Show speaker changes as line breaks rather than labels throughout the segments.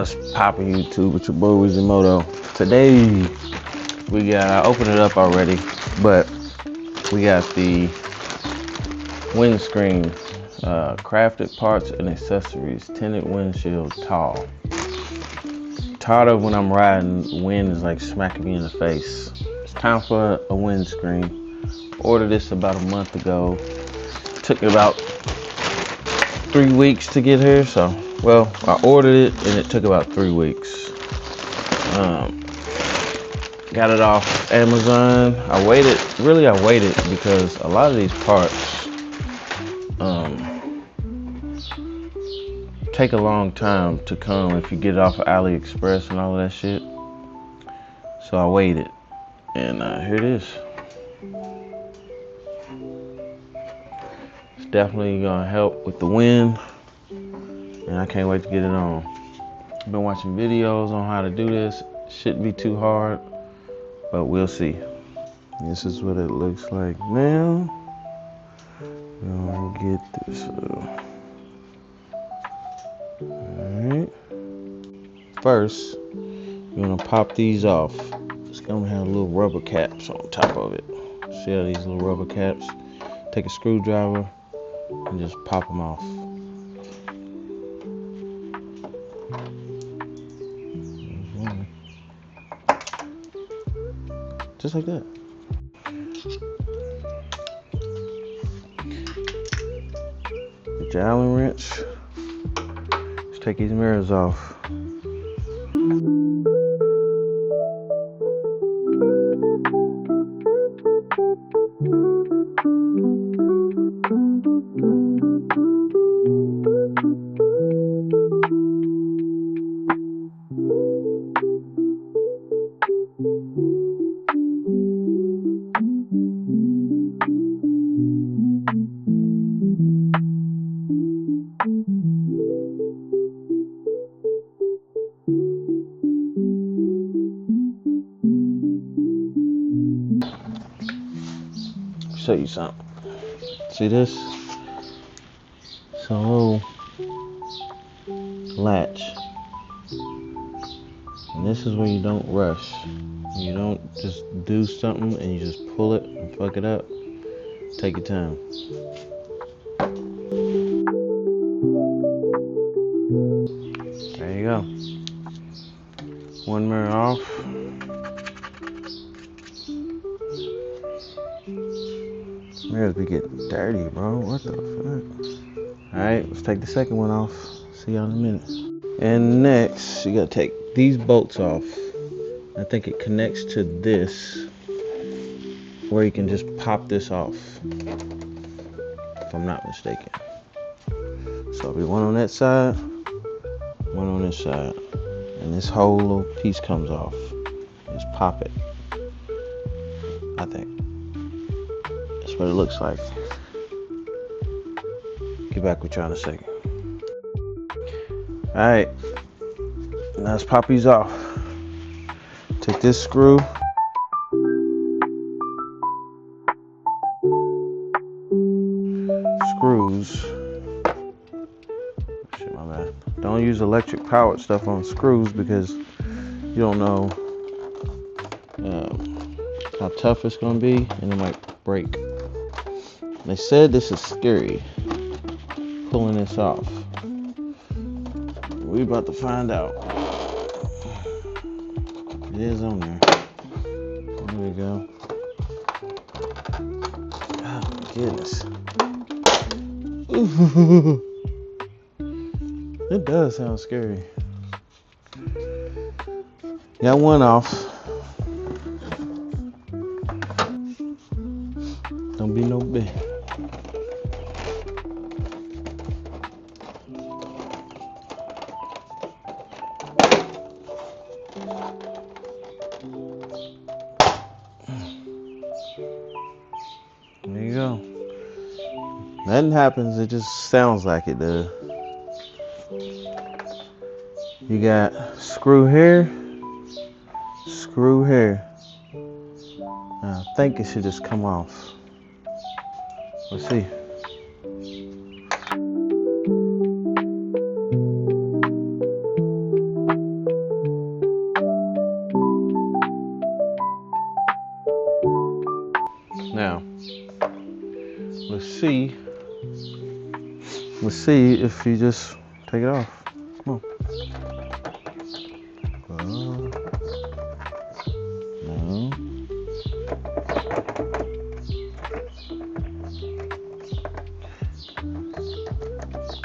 What's poppin' YouTube with your boy CF MOTO. Today we got, I opened it up already, but we got the windscreen, crafted parts and accessories, tinted windshield, tall. Tired of when I'm riding, wind is like smacking me in the face. It's time for a windscreen. Ordered this about a month ago. Took me about 3 weeks to get here, so well, I ordered it and it took about 3 weeks. Got it off Amazon. I waited because a lot of these parts take a long time to come if you get it off of AliExpress and all of that shit. So I waited, and here it is. It's definitely gonna help with the wind, and I can't wait to get it on. I've been watching videos on how to do this. Shouldn't be too hard, but we'll see. This is what it looks like now. Gonna get this. Alright. First, you're gonna pop these off. It's gonna have little rubber caps on top of it. See how these little rubber caps? Take a screwdriver and just pop them off. Just like that. Get your Allen wrench. Let's take these mirrors off. Show you something. See this? It's a little latch, and this is where you don't rush. You don't just do something and you just pull it and fuck it up. Take your time. There you go. One mirror off. Mirrors be getting dirty, bro. What the fuck? Alright, let's take the second one off. See y'all in a minute. And next, you gotta take these bolts off. I think it connects to this, where you can just pop this off, if I'm not mistaken. So it'll be one on that side, one on this side. And this whole little piece comes off. Just pop it. I think. That's what it looks like. Get back with y'all in a second. Alright, now let's pop these off. Take this screw. Screws. Shit, my bad. Don't use electric powered stuff on screws because you don't know how tough it's gonna be and it might break. They said this is scary, pulling this off. We about to find out. It is on there. There we go. Oh my goodness. Ooh. It does sound scary. Got one off. Don't be no big. There you go. Nothing happens, it just sounds like it does. You got screw here, screw here. I think it should just come off. Let's see. see. Let's see if you just take it off. Come on. No.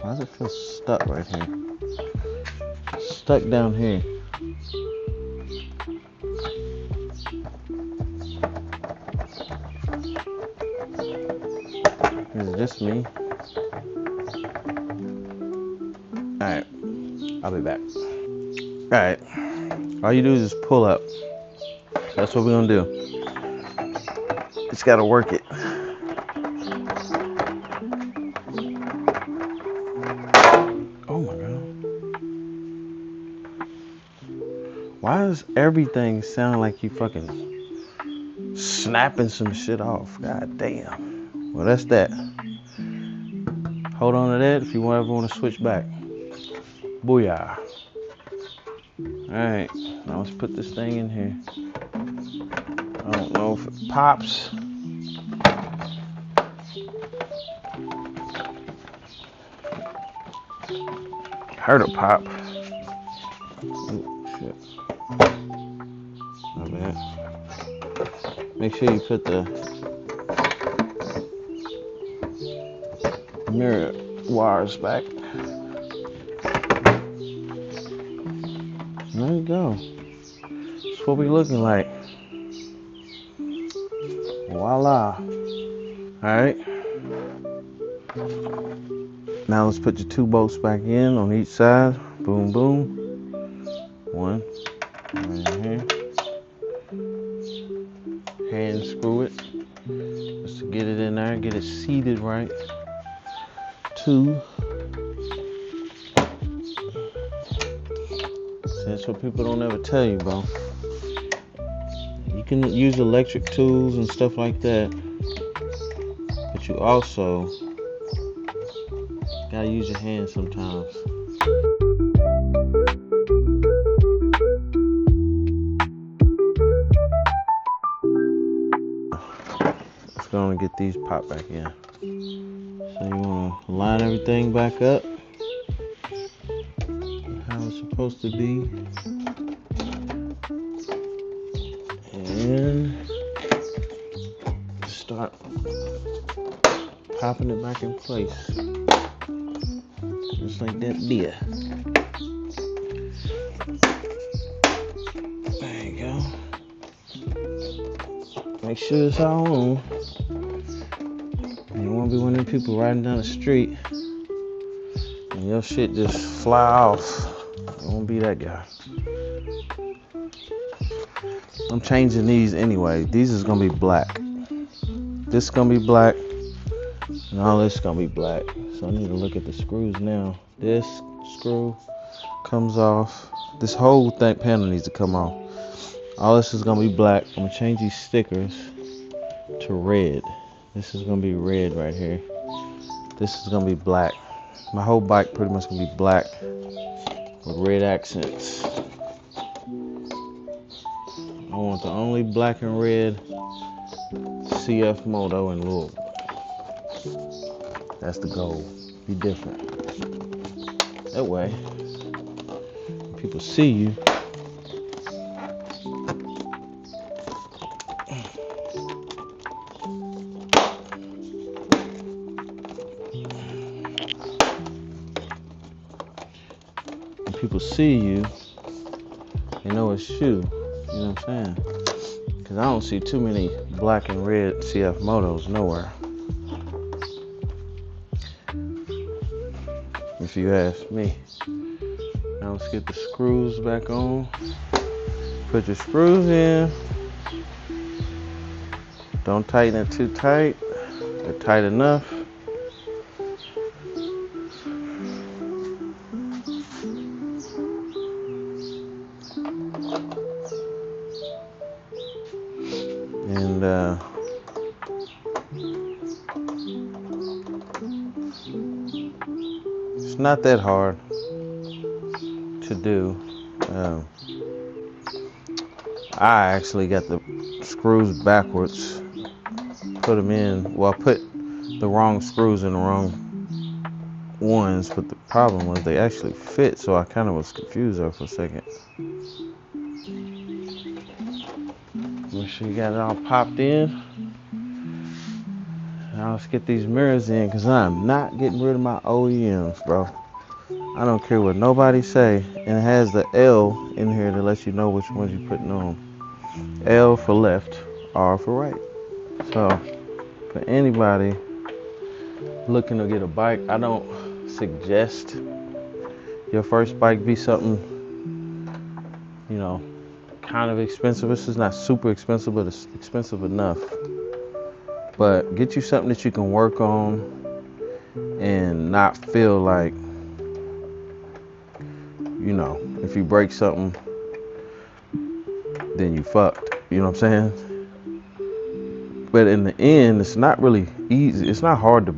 Why does it feel stuck right here? Stuck down here. Is it just me? Alright, I'll be back. Alright, all you do is just pull up. That's what we're gonna do. Just gotta work it. Oh my god. Why does everything sound like you fucking snapping some shit off? God damn. Well, that's that. Hold on to that if you ever want to switch back. Booyah. Alright, now let's put this thing in here. I don't know if it pops. Heard it pop. Oh, shit. My bad. Make sure you put the mirror wires back. There you go. That's what we looking like. Voila. Alright. Now let's put your 2 bolts back in on each side. Boom, boom. One. Right here. Hand screw it. Just to get it in there, get it seated right. 2. That's what people don't ever tell you, bro. You can use electric tools and stuff like that, but you also gotta use your hands sometimes. Let's go and get these popped back in. So you wanna line everything back up how it's supposed to be. And start popping it back in place. Just like that there. There you go. Make sure it's all on. You won't be one of them people riding down the street and your shit just fly off. You won't be that guy. I'm changing these anyway. These is gonna be black. This is gonna be black, and all this is gonna be black. So I need to look at the screws now. This screw comes off. This whole panel needs to come off. All this is gonna be black. I'm gonna change these stickers to red. This is gonna be red right here. This is gonna be black. My whole bike pretty much gonna be black with red accents. I want the only black and red CF MOTO in Louisville. That's the goal. Be different. That way, when people see you, they know it's you. You know what I'm saying? Because I don't see too many black and red CF MOTOs nowhere. If you ask me. Now let's get the screws back on. Put your screws in. Don't tighten it too tight. They're tight enough. And it's not that hard to do. I actually got the screws backwards. Put them in. Well, I put the wrong screws in the wrong ones, but the problem was they actually fit, so I kind of was confused there for a second. Make sure you got it all popped in. Now let's get these mirrors in, because I'm not getting rid of my OEMs, bro. I don't care what nobody say, and it has the L in here to let you know which ones you're putting on. L for left, R for right. So for anybody looking to get a bike, I don't suggest your first bike be something, you know, kind of expensive. This is not super expensive, but it's expensive enough. But get you something that you can work on and not feel like, you know, if you break something, then you fucked. You know what I'm saying? But in the end, it's not really easy. It's not hard to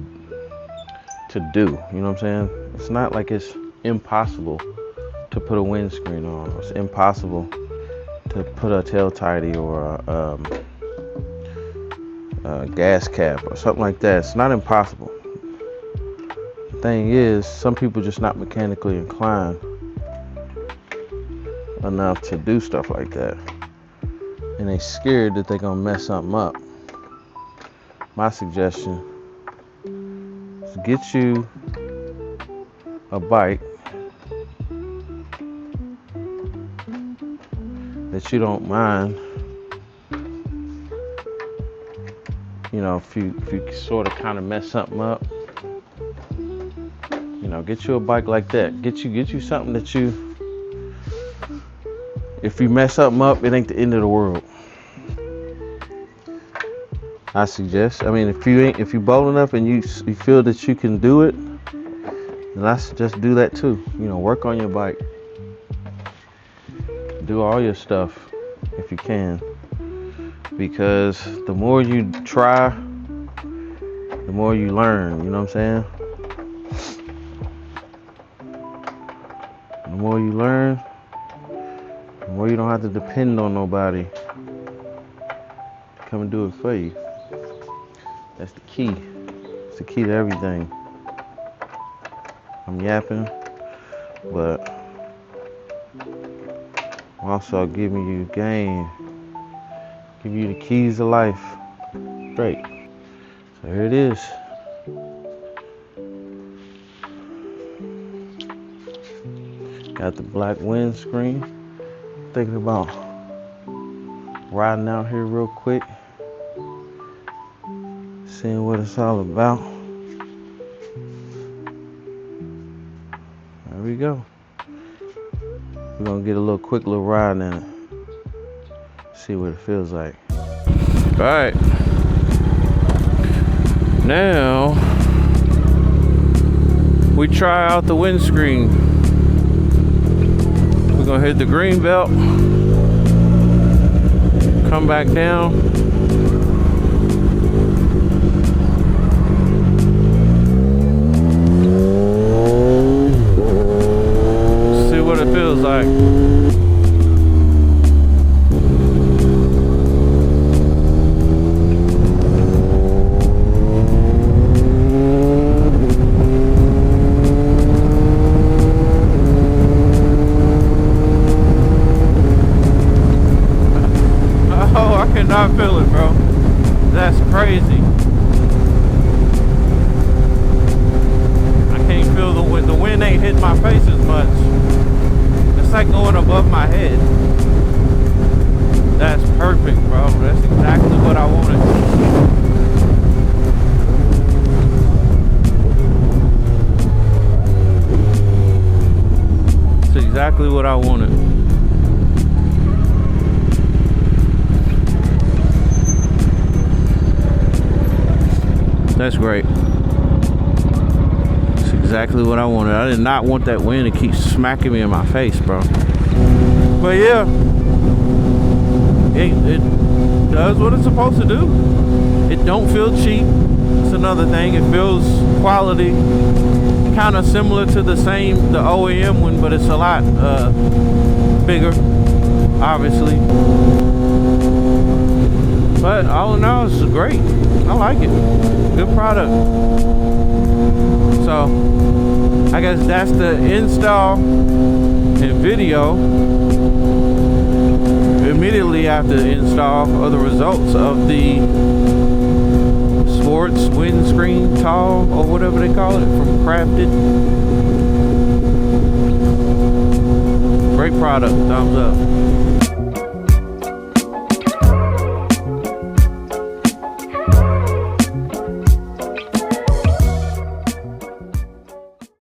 do. You know what I'm saying? It's not like it's impossible to put a windscreen on. It's impossible to put a tail tidy or a gas cap or something like that. It's not impossible. The thing is, some people just not mechanically inclined enough to do stuff like that, and they scared that they're gonna mess something up. My suggestion is get you a bike that you don't mind. You know, if you sort of kind of mess something up, you know, get you a bike like that. Get you something that you, if you mess something up, it ain't the end of the world. I suggest. I mean, if you bold enough and you feel that you can do it, then I suggest do that too. You know, work on your bike. Do all your stuff if you can, because the more you try, the more you learn. You know what I'm saying? The more you learn, the more you don't have to depend on nobody to come and do it for you. That's the key. It's the key to everything. I'm yapping, but I'm also giving you game, give you the keys to life. Great. So here it is. Got the black windscreen. Thinking about riding out here real quick, seeing what it's all about. There we go. We're gonna get a quick little ride in it. See what it feels like. All right. Now we try out the windscreen. We're gonna hit the green belt, come back down. See what it feels like. Not feel it, bro. That's crazy. I can't feel the wind. The wind ain't hitting my face as much. It's like going above my head. That's perfect, bro. That's exactly what I wanted. It's exactly what I wanted. That's great. That's exactly what I wanted. I did not want that wind to keep smacking me in my face, bro. But yeah, it does what it's supposed to do. It don't feel cheap. It's another thing. It feels quality, kind of similar to the OEM one, but it's a lot bigger, obviously. But all in all, it's great. I like it. Good product. So I guess that's the install and video. Immediately after the install are the results of the sports windscreen tall, or whatever they call it, from Crafted. Great product. Thumbs up.